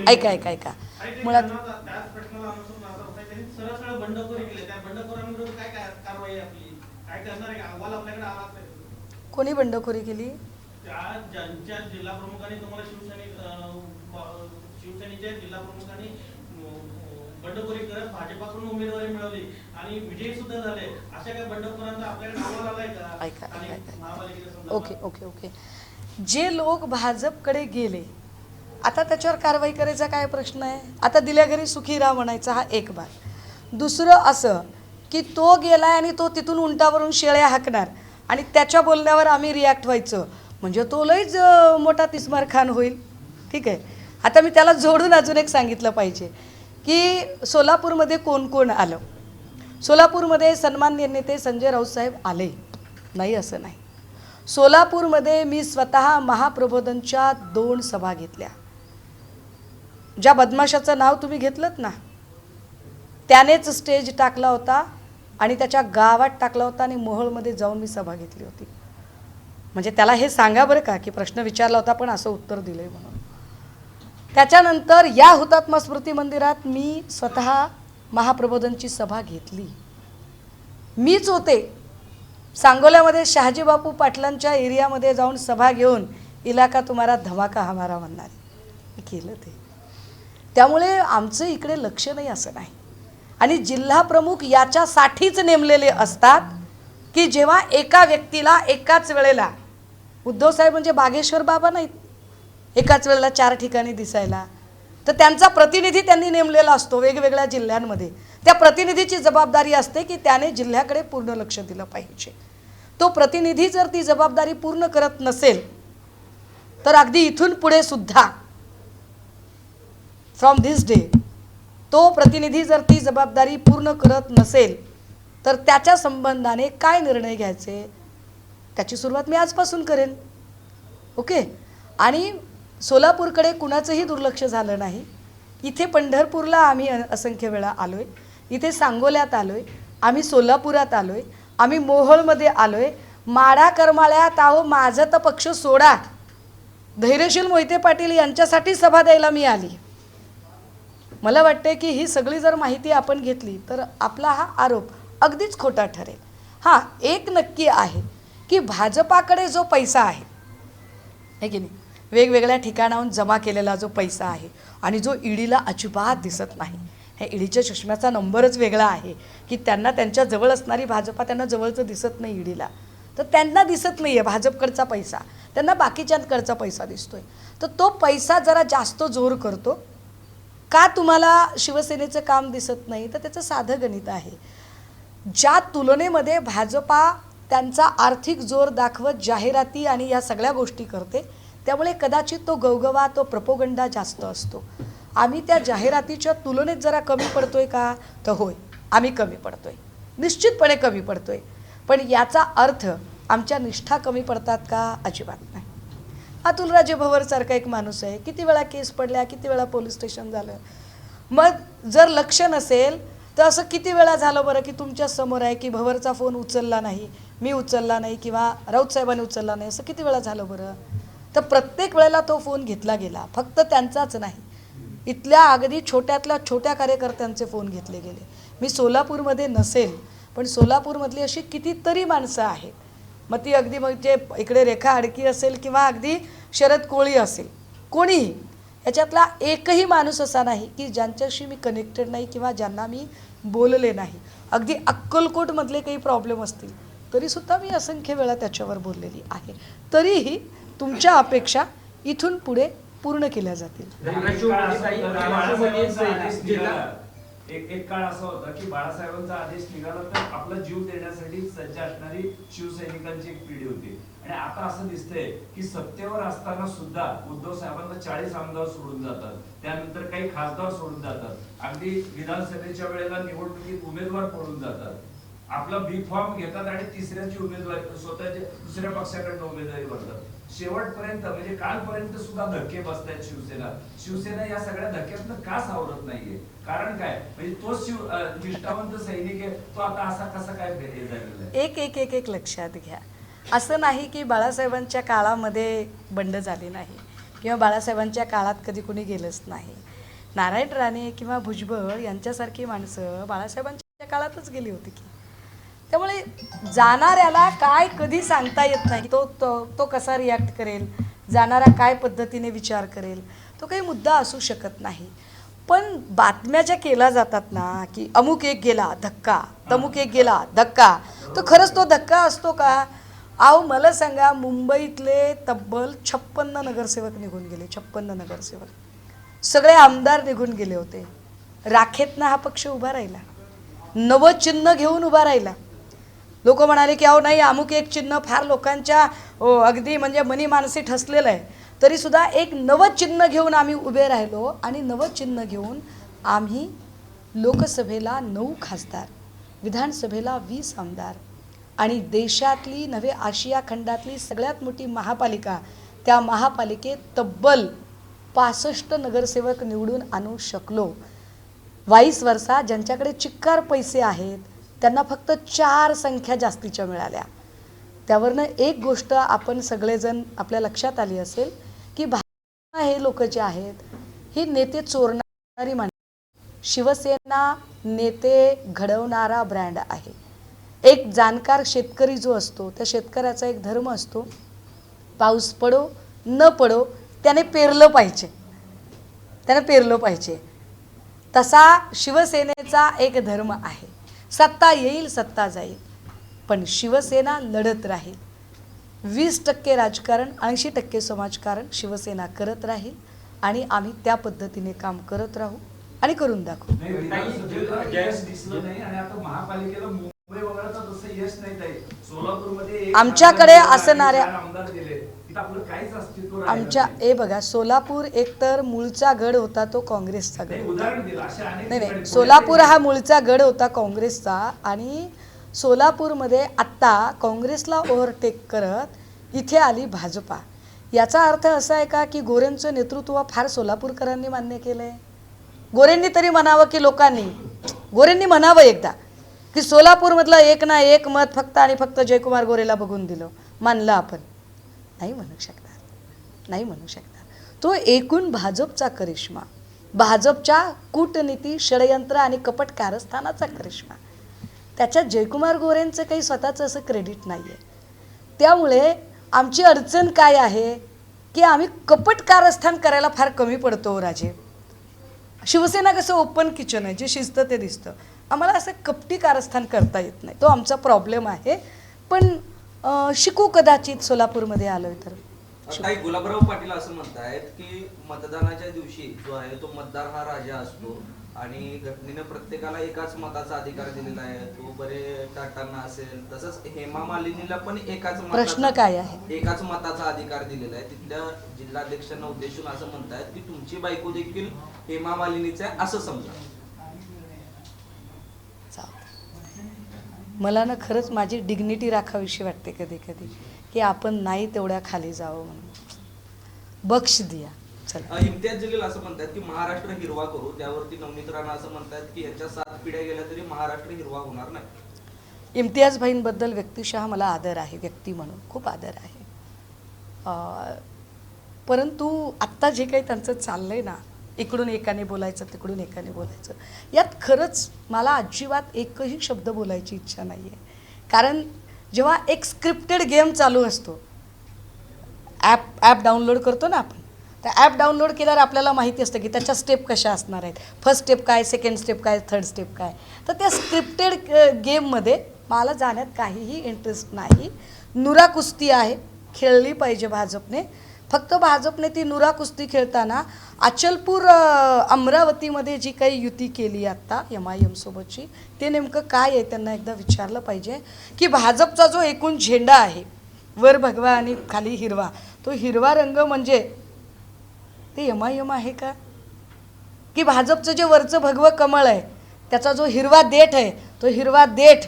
ऐका मुळात त्याच प्रश्नाला अनुसरून असं होतं की त्यांनी सरळ सरळ बंडखोरी केली. त्या बंडखोरांविरुद्ध काय कारवाई आहे आपली? काय करणार आहे? अहवाल आपल्याकडे आला असेल. कोणी बंडखोरी केली? ज्यांच्या जिल्हा प्रमुखांनी तुम्हाला शिवसेनेच्या जिल्हा प्रमुखांनी बंडखोरी करत भाजपाकडून उमेदवारी मिळवली आणि विजयी सुद्धा झाले, अशा काही बंडखोरांचा आपल्याकडे अहवाल आलाय का? ऐका, आणि ऐका. महापालिकेच्या संदर्भात? Okay okay okay. जे लोक भाजपकडे गेले आता त्याच्यावर कारवाई करायचा काय प्रश्न आहे? आता दिल्या घरी सुखी राहा म्हणायचा हा एक भाग. दुसरं असं की तो गेलाय आणि तो तिथून उंटावरून शेळ्या हाकणार आणि त्याच्या बोलण्यावर आम्ही रिॲक्ट व्हायचं, म्हणजे तो लईच मोठा तिस्मार खान होईल. ठीक आहे. आता मी त्याला जोडून अजून एक सांगितलं पाहिजे की सोलापूरमध्ये कोण कोण आलं. सोलापूरमध्ये सन्माननीय नेते संजय राऊत साहेब आले नाही असं नाही. सोलापूरमध्ये मी स्वतः महाप्रबोधनच्या 2 सभा घेतल्या. ज्या बदमाशाचं नाव तुम्ही घेतलंत ना त्यानेच स्टेज टाकला होता आणि त्याच्या गावात टाकला होता आणि मोहोळमध्ये जाऊन मी सभा घेतली होती. म्हणजे त्याला हे सांगा बरं का की प्रश्न विचारला होता पण असं उत्तर दिलं आहे म्हणून. त्याच्यानंतर या हुतात्मा स्मृती मंदिरात मी स्वतः महाप्रबोधनची सभा घेतली. मीच होते सांगोल्यामध्ये शहाजी बापू पाटलांच्या एरियामध्ये जाऊन सभा घेऊन इलाका तुम्हारा धमाका हमारा म्हणणारे मी केलं ते. त्यामुळे आमचं इकडे लक्ष नाही असं नाही. आणि जिल्हा प्रमुख याच्यासाठीच नेमलेले असतात की जेव्हा एका व्यक्तीला एकाच वेळेला उद्धव साहेब म्हणजे बागेश्वर बाबा नाहीत एकाच वेळेला 4 ठिकाणी दिसायला, तर त्यांचा प्रतिनिधी त्यांनी नेमलेला असतो वेगवेगळ्या जिल्ह्यांमध्ये. त्या प्रतिनिधीची जबाबदारी असते की त्याने जिल्ह्याकडे पूर्ण लक्ष दिलं पाहिजे. तो प्रतिनिधी जर ती जबाबदारी पूर्ण करत नसेल तर अगदी इथून पुढे सुद्धा फ्रॉम धिस डे तो प्रतिनिधी जर ती जबाबदारी पूर्ण करत नसेल तर त्याच्या संबंधाने काय निर्णय घ्यायचे त्याची सुरुवात मी आजपासून करेन. ओके. आणि सोलापूरकडे कुणाचंही दुर्लक्ष झालं नाही. इथे पंढरपूरला आम्ही असंख्य वेळा आलो आहे, इथे सांगोल्यात आलो आहे, आम्ही सोलापुरात आलो आहे, आम्ही मोहोळमध्ये आलो आहे, माडा करमाळ्यात आहो. माझं तर पक्ष सोडा, धैर्यशील मोहिते पाटील यांच्यासाठी सभा द्यायला मी आली. मला वाटते की ही सगळी जर माहिती आपण घेतली तर आपला हा आरोप अगदीच खोटा ठरेल. हां, एक नक्की आहे की भाजपाकडे जो पैसा आहे की नाही, वेगवेगळ्या ठिकाणाहून जमा केलेला जो पैसा आहे आणि जो ईडीला अजिबात दिसत नाही. ह्या ईडीच्या चष्म्याचा नंबरच वेगळा आहे की त्यांना त्यांच्या जवळ असणारी भाजपा त्यांना जवळचं दिसत नाही ईडीला. तर त्यांना दिसत नाही आहे भाजपकडचा पैसा, त्यांना बाकीच्यांकडचा पैसा दिसतोय. तर तो पैसा जरा जास्त जोर करतो. का तुम्हाला शिवसेनेचं काम दिसत नाही? तर त्याचं साधं गणित आहे. ज्या तुलनेमध्ये भाजपा त्यांचा आर्थिक जोर दाखवत जाहिराती आणि या सगळ्या गोष्टी करते त्यामुळे कदाचित तो गवगवा तो प्रपोगंडा जास्त असतो. आम्ही त्या जाहिरातीच्या तुलनेत जरा कमी पडतोय का? तर होय, आम्ही कमी पडतोय, निश्चितपणे कमी पडतोय. पण याचा अर्थ आमच्या निष्ठा कमी पडतात का? अजिबात नाही. अतुलराजे भवरसारखा एक माणूस आहे, किती वेळा केस पडल्या, किती वेळा पोलीस स्टेशन झालं. मग जर लक्ष नसेल तर असं किती वेळा झालं बरं की तुमच्या समोर आहे की भवरचा फोन उचलला नाही, मी उचलला नाही किंवा राऊत साहेबांनी उचलला नाही, असं किती वेळा झालं बरं. तर प्रत्येक वेळेला तो फोन घेतला गेला. फक्त त्यांचाच नाही, इथल्या अगदी छोट्यातल्या छोट्या कार्यकर्त्यांचे फोन घेतले गेले. मी सोलापूरमध्ये नसेल पण सोलापूरमधली अशी कितीतरी माणसं आहेत, मग ती अगदी म्हणजे इकडे रेखा आडकी असेल किंवा अगदी शरद कोळी असेल, कोणीही, याच्यातला एकही माणूस असा नाही की ज्यांच्याशी मी कनेक्टेड नाही किंवा ज्यांना मी बोलले नाही. अगदी अक्कलकोटमधले काही प्रॉब्लेम असतील तरीसुद्धा मी असंख्य वेळा त्याच्यावर बोललेली आहे. तरीही तुमच्या अपेक्षा इथून पुढे पूर्ण केल्या जातील. एक काळ असा होता की बाळासाहेबांचा आदेश निघाला तर आपला जीव देण्यासाठी सज्ज असणारी शिवसैनिकांची एक पिढी होती. आणि आता असं दिसतंय की सत्तेवर असताना सुद्धा उद्धव साहेबांना 40 आमदार सोडून जातात, त्यानंतर काही खासदार सोडून जातात, अगदी विधानसभेच्या वेळेला निवडणुकीत उमेदवार पडून जातात, आपला बी फॉर्म घेतात आणि तिसऱ्याची उमेदवारी स्वतःच्या दुसऱ्या पक्षाकडे उमेदवारी भरतात. शेवटपर्यंत म्हणजे कालपर्यंत सुद्धा धक्के बसतायत शिवसेना या सगळ्या धक्क्यातनं का सावरत नाहीये? कारण काय? म्हणजे तोच निष्ठावंत सैनिक आहे, तो आता असा कसा काय झालेला आहे? एक लक्षात घ्या. असं नाही की बाळासाहेबांच्या काळामध्ये बंड झाली नाही किंवा बाळासाहेबांच्या काळात कधी कुणी गेलंच नाही. नारायण राणे किंवा भुजबळ यांच्यासारखी माणसं बाळासाहेबांच्या काळातच गेली होती की. त्यामुळे जाणाऱ्याला काय कधी सांगता येत नाही. तो तो तो कसा रिॲक्ट करेल, जाणारा काय पद्धतीने विचार करेल, तो काही मुद्दा असू शकत नाही. पण बातम्या ज्या केल्या जातात ना की अमुक एक गेला धक्का, तमुक एक गेला धक्का, तो खरंच तो धक्का असतो का? अहो मला सांगा, मुंबईतले तब्बल 56 नगरसेवक निघून गेले. 56 नगरसेवक, सगळे आमदार निघून गेले होते. राखेतनं हा पक्ष उभा राहिला, नवं चिन्ह घेऊन उभा राहिला. लोक म्हणाले की अहो नाही, अमुक एक चिन्ह फार लोकांच्या अगदी म्हणजे मनी मानसी ठसलेलं आहे. तरीसुद्धा एक नवं चिन्ह घेऊन आम्ही उभे राहिलो आणि नवं चिन्ह घेऊन आम्ही लोकसभेला 9 खासदार, विधानसभेला 20 आमदार आणि देशातली नव्हे आशिया खंडातली सगळ्यात मोठी महापालिका, त्या महापालिकेत तब्बल 65 नगरसेवक निवडून आणू शकलो. वाईस वर्षा ज्यांच्याकडे चिक्कार पैसे आहेत त्यांना फक्त 4 संख्या जास्तीच्या मिळाल्या. त्यावरनं एक गोष्ट आपण सगळेजण आपल्या लक्षात आली असेल की भाजप हे लोक जे आहेत ही नेते चोरणारी माणसं. शिवसेना नेते घडवणारा ब्रँड आहे. एक जाणकार शेतकरी जो असतो त्या शेतकऱ्याचा एक धर्म असतो, पाऊस पडो न पडो त्याने पेरलं पाहिजे, त्याने पेरलं पाहिजे. तसा शिवसेनेचा एक धर्म आहे. सत्ता येईल सत्ता जाईल पण शिवसेना लढत राहील. 20% राजकारण 80% समाजकारण शिवसेना करत राहील आणि आम्ही त्या पद्धतीने काम करत राहू आणि करून दाखवू. नाही, विधानसभेला यश दिसलं नाही आणि आता महापालिकेला मुंबई वगळता तसं यश नाही ताई. सोलापूरमध्ये एक आमच्याकडे आमदार दिले, असणाऱ्या 4 आमदार दिले, तिथं आपलं काहीच अस्तित्व राहिलं आमच्या नाही. हे बघा, सोलापूर एकतर मूळचा गड होता तो काँग्रेसचा गड नाही, होता. उदाहरण दिलं असे अनेक नाही ठिकाणी. नाही, सोलापूर हा मूळचा गड होता काँग्रेसचा आणि सोलापूरमध्ये आत्ता काँग्रेसला ओव्हरटेक करत इथे आली भाजपा. याचा अर्थ असा आहे का की गोरेंचं नेतृत्व फार सोलापूरकरांनी मान्य केलं आहे? गोरेंनी तरी म्हणावं की लोकांनी, गोरेंनी म्हणावं एकदा की सोलापूरमधलं एक ना एक मत फक्त आणि फक्त जयकुमार गोरेला बघून दिलं, मानलं आपण? नाही म्हणू शकणार, नाही म्हणू शकणार. तो एकूण भाजपचा करिश्मा, भाजपच्या कूटनीती, षडयंत्र आणि कपट कारस्थानाचा करिश्मा. त्याच्यात जयकुमार गोरेंचं काही स्वतःचं असं क्रेडिट नाही आहे. त्यामुळे आमची अडचण काय आहे की आम्ही कपट कारस्थान करायला फार कमी पडतो राजे. शिवसेना कसं ओपन किचन आहे, जे शिजतं ते दिसतं. आम्हाला असं कपटी कारस्थान करता येत नाही, तो आमचा प्रॉब्लेम आहे. पण शिकू कदाचित सोलापूरमध्ये आलोय तर. काही गुलाबराव पाटील असं म्हणतायत की मतदानाच्या दिवशी जो आहे तो मतदार हा राजा असतो आणि घटनेनं प्रत्येकाला एकाच मताचा अधिकार दिलेला आहे. तो बरे टाटांना असेल, तसंच हेमा मालिनीला पण प्रश्न काय आहे? एकाच मताचा अधिकार दिलेला आहे. तिथल्या जिल्हाध्यक्षांना उद्देशून असं म्हणतायत की तुमची बायको देखील हेमा मालिनीचं आहे असं समजा. मला ना खरंच माझी डिग्निटी राखावीशी वाटते कधी कधी की आपण नाही तेवढ्या खाली जावं म्हणून. बख्श दिया. चला. इम्तियाज जलील असं म्हणतात की महाराष्ट्र हिरवा करू. त्यावरती नवनीत राणा असं म्हणतात की ह्याच्या 7 पिढ्या गेल्या तरी महाराष्ट्र हिरवा होणार नाही. इम्तियाज भाईंबद्दल व्यक्तिशः मला आदर आहे, व्यक्ती म्हणून खूप आदर आहे. परंतु आत्ता जे काही त्यांचं चाललंय ना, इकडून एकाने बोलायचं तिकडून एकाने बोलायचं, यात खरंच मला अजिबात एकही शब्द बोलायची इच्छा नाही आहे. कारण जेव्हा एक स्क्रिप्टेड गेम चालू असतो, ॲप डाउनलोड करतो ना आपण, तर ॲप डाउनलोड केल्यावर आपल्याला माहिती असतं की त्याच्या स्टेप कशा असणार आहेत, फर्स्ट स्टेप काय, सेकंड स्टेप काय, थर्ड स्टेप काय. तर त्या स्क्रिप्टेड गेममध्ये मला जाण्यात काहीही इंटरेस्ट नाही. नुरा कुस्ती आहे, खेळली पाहिजे भाजपने. फक्त भाजपने ती नुरा कुस्ती खेळताना अचलपूर अमरावतीमध्ये जी काही युती केली आत्ता MIM सोबतची, ते नेमकं काय आहे त्यांना एकदा विचारलं पाहिजे की भाजपचा जो एकूण झेंडा आहे, वर भगवा आणि खाली हिरवा, तो हिरवा रंग म्हणजे ते MIM आहे का? की भाजपचं जे वरचं भगवं कमळ आहे त्याचा जो हिरवा देठ आहे, तो हिरवा देठ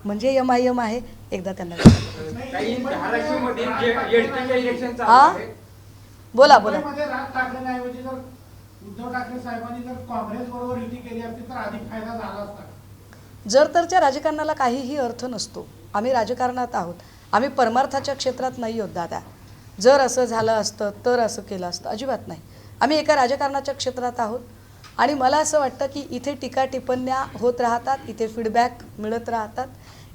म्हणजे MIM आहे? एकदा त्यांना काही धाराशिवमध्ये येडतीच्या इलेक्शन चालू हा? आहे. बोला बोला. मुंबईमध्ये राज ठाकरेंऐवजी जर उद्धव ठाकरे साहेबांनी जर काँग्रेस बरोबर युती केली असती तर अधिक फायदा झाला असता. जर तरच्या राजकारणाला काहीही अर्थ नसतो. आम्ही राजकारणात आहोत, आम्ही परमार्थाच्या क्षेत्रात नाही आहोत दादा. जर असं झालं असतं तर असं केलं असतं, अजिबात नाही. आम्ही एका राजकारणाच्या क्षेत्रात आहोत. आणि मला असं वाटतं की इथे टीका टिप्पण्या होत राहतात, इथे फीडबॅक मिळत राहतात,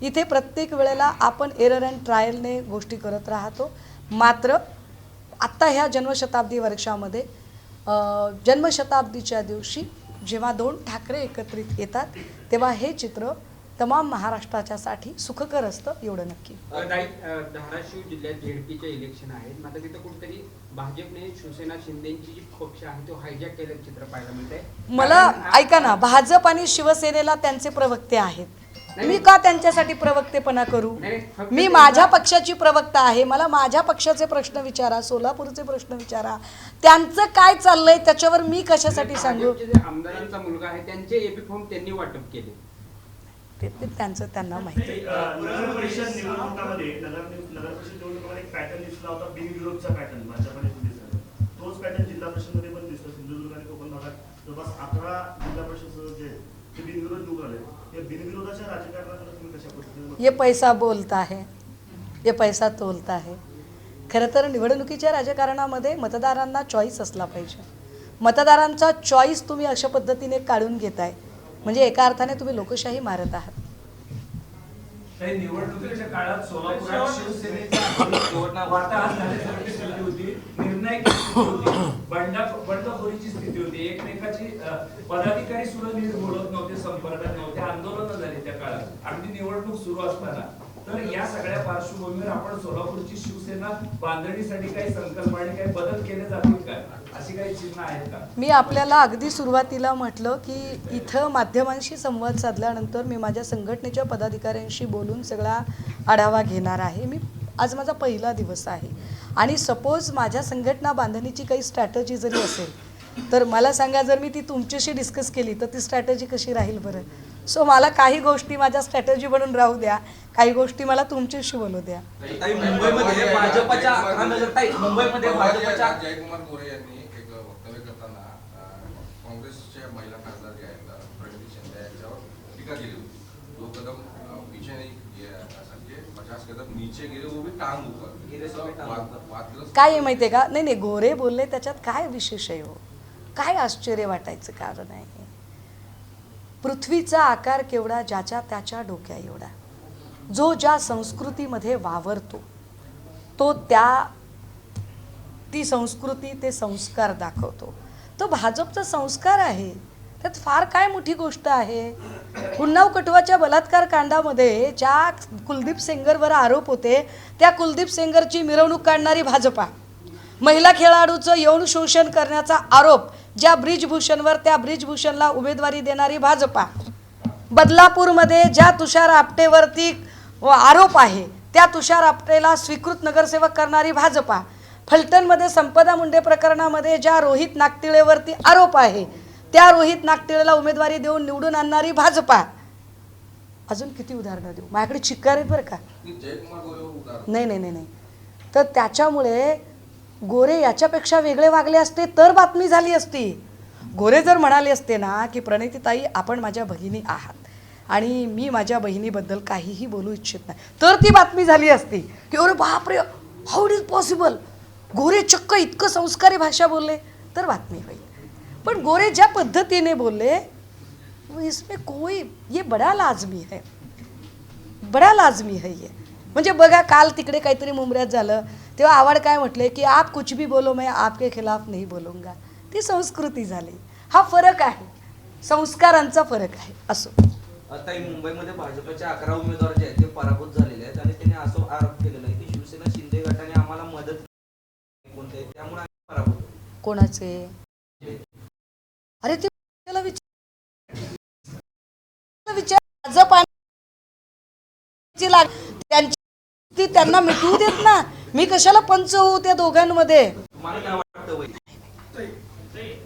इथे प्रत्येक वेळेला आपण एरर अँड ट्रायलने गोष्टी करत राहतो. मात्र आत्ता ह्या जन्मशताब्दी वर्षामध्ये जन्मशताब्दीच्या दिवशी जेव्हा 2 ठाकरे एकत्रित येतात तेव्हा हे चित्र तमाम महाराष्ट्राच्यासाठी सुखकर असतं, एवढं नक्की. धाराशिव जिल्ह्यात झेडपीचे इलेक्शन आहेत. मात्र तिथं कुठेतरी भाजपने शिवसेना शिंदेची जी पक्ष आहे तो हायजॅक केल्याचं चित्र पाहायला मिळतंय. मला ऐका ना, भाजप आणि शिवसेनेला त्यांचे प्रवक्ते आहेत. मी का त्यांच्यासाठी प्रवक्तेपणा करू? मी माझ्या पक्षाची प्रवक्ता आहे. मला माझ्या पक्षाचे प्रश्न विचारा, सोलापूरचे प्रश्न विचारा, त्यांचं काय चाललंय त्याच्यावर मी कशासाठी सांगू? भाजपचे जे आमदारांचा मुलगा आहे त्यांचे एपी फॉर्म त्यांनी वाटप केले. ते त्यांचं त्यांना माहिती. नगर परिषद निवडणुकामध्ये नगर परिषद निवडणुकामध्ये एक पॅटर्न दिसला होता, बिनविरोधचा पॅटर्न भाजपने दिसला. तोच पॅटर्न जिल्हा परिषदमध्ये पण दिसतो. सिंधुदुर्ग आणि कोकण भागात जवळपास 11 जिल्हा परिषद सदस्य जे बिनविरोध निवडून आले, या बिनविरोधाच्या राजकारणाकडे तुम्ही कशा पद्धतीने? ये पैसा बोलता है, ये पैसा तोलता है. खरं तर निवडणुकीच्या राजकारणामध्ये मतदारांना चॉईस असला पाहिजे. मतदारांचा चॉईस तुम्ही अशा पद्धतीने काढून घेताय म्हणजे एका अर्थाने तुम्ही लोकशाही मारत आहात. काही निवडणुकीच्या काळात सोलापुरात शिवसेनेचा वाताहत झाल्यासारखी स्थिती होती, निर्णायक स्थिती होती, बंडखोरीची स्थिती होती, एकमेकाची पदाधिकारी सुद्धा नीट बोलत नव्हते, संपर्कात नव्हते, आंदोलनं झाली त्या काळात अगदी निवडणूक सुरू असताना. तर या सगळ्या पार्श्वभूमीवर आपण सोलापूरची शिवसेना बांधणीसाठी काही संकल्प आणि काही बदल केले जातील काय, अशी काही चिन्ह आहेत का? मी आपल्याला अगदी सुरुवातीला म्हटलं की इथं माध्यमांशी संवाद साधल्यानंतर मी माझ्या संघटनेच्या पदाधिकाऱ्यांशी बोलून सगळा आढावा घेणार आहे. आज माझा पहिला दिवस आहे आणि सपोज माझ्या संघटना बांधणीची काही स्ट्रॅटजी जरी असेल तर मला सांगा, जर मी ती तुमच्याशी डिस्कस केली तर ती स्ट्रॅटजी कशी राहील बरं? सो मला काही गोष्टी माझ्या स्ट्रॅटजी बनून राहू द्या, काही गोष्टी मला तुमच्याशी बोलू द्या. मुंबईमध्ये भाजपच्या जयकुमार गोरे यांनी एक वक्तव्य करताना काँग्रेसच्या महिला खासदार जे आहेत प्रणिती शिंदे यांच्यावर टीका केली होती. 2 कदम पीछे नहीं किया, असं 50 कदम नीचे गिरे, वो भी टांग ऊपर. काय आहे माहिती आहे का? नाही गोरे बोलले त्याच्यात काय विशेष आहे हो? काय आश्चर्य वाटायचं कारण आहे? पृथ्वीचा आकार केवढा, ज्याच्या त्याच्या डोक्या एवढा. जो ज्या संस्कृतीमध्ये वावरतो तो ती संस्कृती ते संस्कार दाखवतो. तो भाजपचा संस्कार आहे, त्यात फार काय मोठी गोष्ट आहे? उन्नाव कटवाच्या बलात्कार कांडामध्ये ज्या कुलदीप सेंगरवर आरोप होते त्या कुलदीप सेंगरची मिरवणूक काढणारी भाजपा, महिला खेळाडूचं यौन शोषण करण्याचा आरोप ज्या ब्रिजभूषणवर, त्या ब्रिजभूषणला उमेदवारी देणारी भाजपा, बदलापूरमध्ये ज्या तुषार आपटेवरती आरोप आहे त्या तुषार आपटेला स्वीकृत नगरसेवक करणारी भाजपा, फलटणमध्ये संपदा मुंडे प्रकरणामध्ये ज्या रोहित नागतिळेवरती आरोप आहे त्या रोहित नागतिळेला उमेदवारी देऊन निवडून आणणारी भाजपा. अजून किती उदाहरणं देऊ? माझ्याकडे चिक्कार आहेत बरं का. नाही. तर त्याच्यामुळे गोरे याच्यापेक्षा वेगळे वागले असते तर बातमी झाली असती. गोरे जर म्हणाले असते ना की प्रणितीताई आपण माझ्या भगिनी आहात आणि मी माझ्या बहिणीबद्दल काहीही बोलू इच्छित नाही, तर ती बातमी झाली असती की अरे बापरे, हाऊ इट इज पॉसिबल, गोरे चक्क इतकं संस्कारी भाषा बोलले, तर बातमी होईल. पण गोरे ज्या पद्धतीने बोलले, इसमें कोई, ये बडा लाजमी है, बडा लाजमी है ये. म्हणजे बघा, काल तिकडे काहीतरी मुंबऱ्यात झालं तेव्हा आव्हाड काय म्हटले की आप कुछ भी बोलो मैं आपके खिलाफ नहीं बोलूंगा. ती संस्कृती झाली. हा फरक आहे, संस्कारांचा फरक आहे. असो, आता मुंबईमध्ये भाजपच्या 11 उमेदवार जे आहेत ते पराभूत झालेले आहेत आणि त्यांनी असं आरोप केलेला आहे की शिवसेना शिंदे गटाने आम्हाला मदत कोणते, त्यामुळे आम्ही पराभूत. कोणाचे? अरे ते विचार भाजप त्यांची त्यांना मिटवू देत ना. मी कशाला पंच होऊ त्या दोघांमध्ये? तुम्हाला काय वाटतं?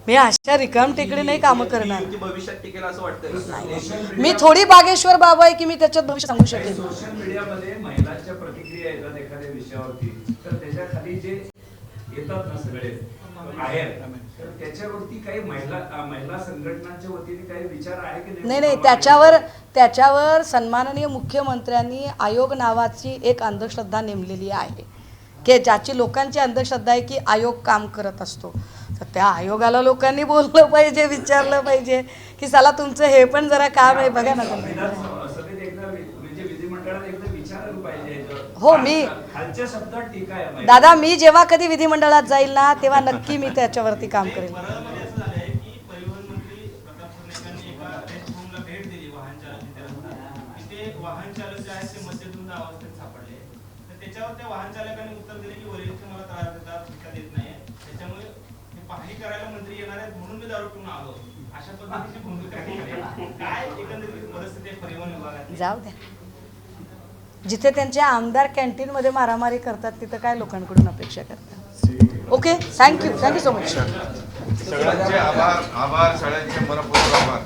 मी अशा रिकाम टेकडे नाही कामं करणार. भविष्यात टिकेल असं वाटतं? मी थोडी बागेश्वर बाबा आहे की मी त्याच्यात भविष्य सांगू शकेन. सोशल मीडियामध्ये महिलांच्या प्रतिक्रिया येतात एखाद्या विषयावरती, तर त्याच्या खाली जे येतात ना सगळे आहेत, तर त्याच्यावरती काही महिला संघटनांच्या वतीने काही विचार आहे की नाही, त्याच्यावर सन्माननीय मुख्यमंत्र्यांनी आयोग नावाची एक अंधश्रद्धा नेमलेली आहे की ज्याची लोकांची अंधश्रद्धा आहे की आयोग काम करत असतो. तर त्या आयोगाला लोकांनी बोललं पाहिजे, विचारलं पाहिजे की साला तुमचं हे पण जरा काम आहे बघा ना तुम्ही. विधानसभेत एकदा म्हणजे विधिमंडळात एकदा विचारायला पाहिजे. हो, मी- खालच्या शब्दात टीका आहे माझी. दादा मी जेव्हा कधी विधिमंडळात जाईल ना तेव्हा नक्की मी त्याच्यावरती काम करेन. परळमध्ये असं झालंय की परिवहन मंत्री प्रताप सरनाईकांनी एका रेस्ट होमला भेट दिली वाहन चालक विद्यार्थ्यांना. तिथे वाहन चालक जे आहेत ते मद्यधुंद अवस्थेत सापडले. तर त्याच्यावर त्या वाहन चालकांनी उत्तर दिले की वरिष्ठ मला त्रास देतात, शिक्षा देत नाही, त्याच्यामुळे मी पाहणी करायला मंत्री येणार आहेत म्हणून मी दारू पिऊन आलो. अशा पद्धतीची भूमिका आहे. काय एकंदरीत परिस्थिती आहे परिवहन विभागात? जाऊ द्या, जिथे त्यांचे आमदार कॅन्टीनमध्ये मारामारी करतात तिथं काय लोकांकडून अपेक्षा करतात. Okay, thank you so much. सगळ्यांचे आभार, सगळ्यांचे मनपूर्वक आभार.